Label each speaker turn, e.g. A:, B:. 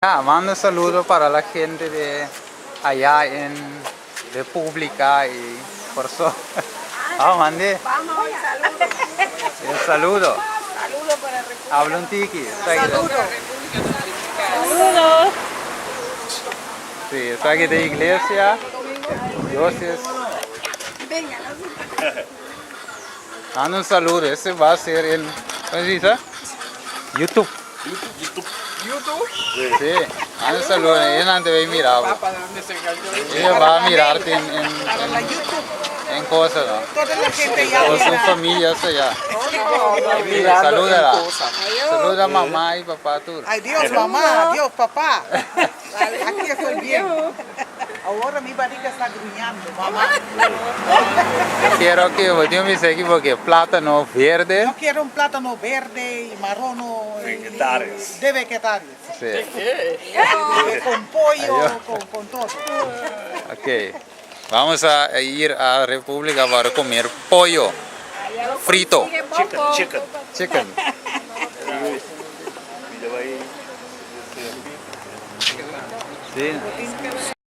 A: Mando saludos para la gente de allá en República y por eso. Mande
B: Vamos, saludo.
A: el saludo.
B: Saludo para República.
A: Hablo un tiki.
B: Saludo.
C: Saludos.
A: Sí, está aquí de iglesia. Dios es.
B: Venga,
A: Mando un saludo. Ese va a ser el. ¿Cómo se dice? YouTube.
B: YouTube.
A: Sí, mando un saludo. Ella antes va a mirar.
B: ¿Para dónde se cayó?
A: Ella va a mirarte
B: Para la YouTube.
A: en cosas, ¿no?
B: Toda la gente ya
A: Con su
B: mira.
A: familia allá.
B: Mirando
A: Salúdala.
B: en cosas.
A: Saluda a mamá y papá tú.
B: Ay, Dios, mamá, Dios, papá. Aquí estoy bien. Ahora mi barriga está gruñando, mamá.
A: Quiero que yo me sé porque plátano verde.
B: Yo quiero un plátano verde y marrón.
D: Vegetarios.
B: De vegetarios.
A: Sí.
B: Con pollo,
A: Adiós.
B: con todo.
A: Ok. Vamos a ir a República para comer pollo frito.
D: Chicken.
A: Chicken. Sí.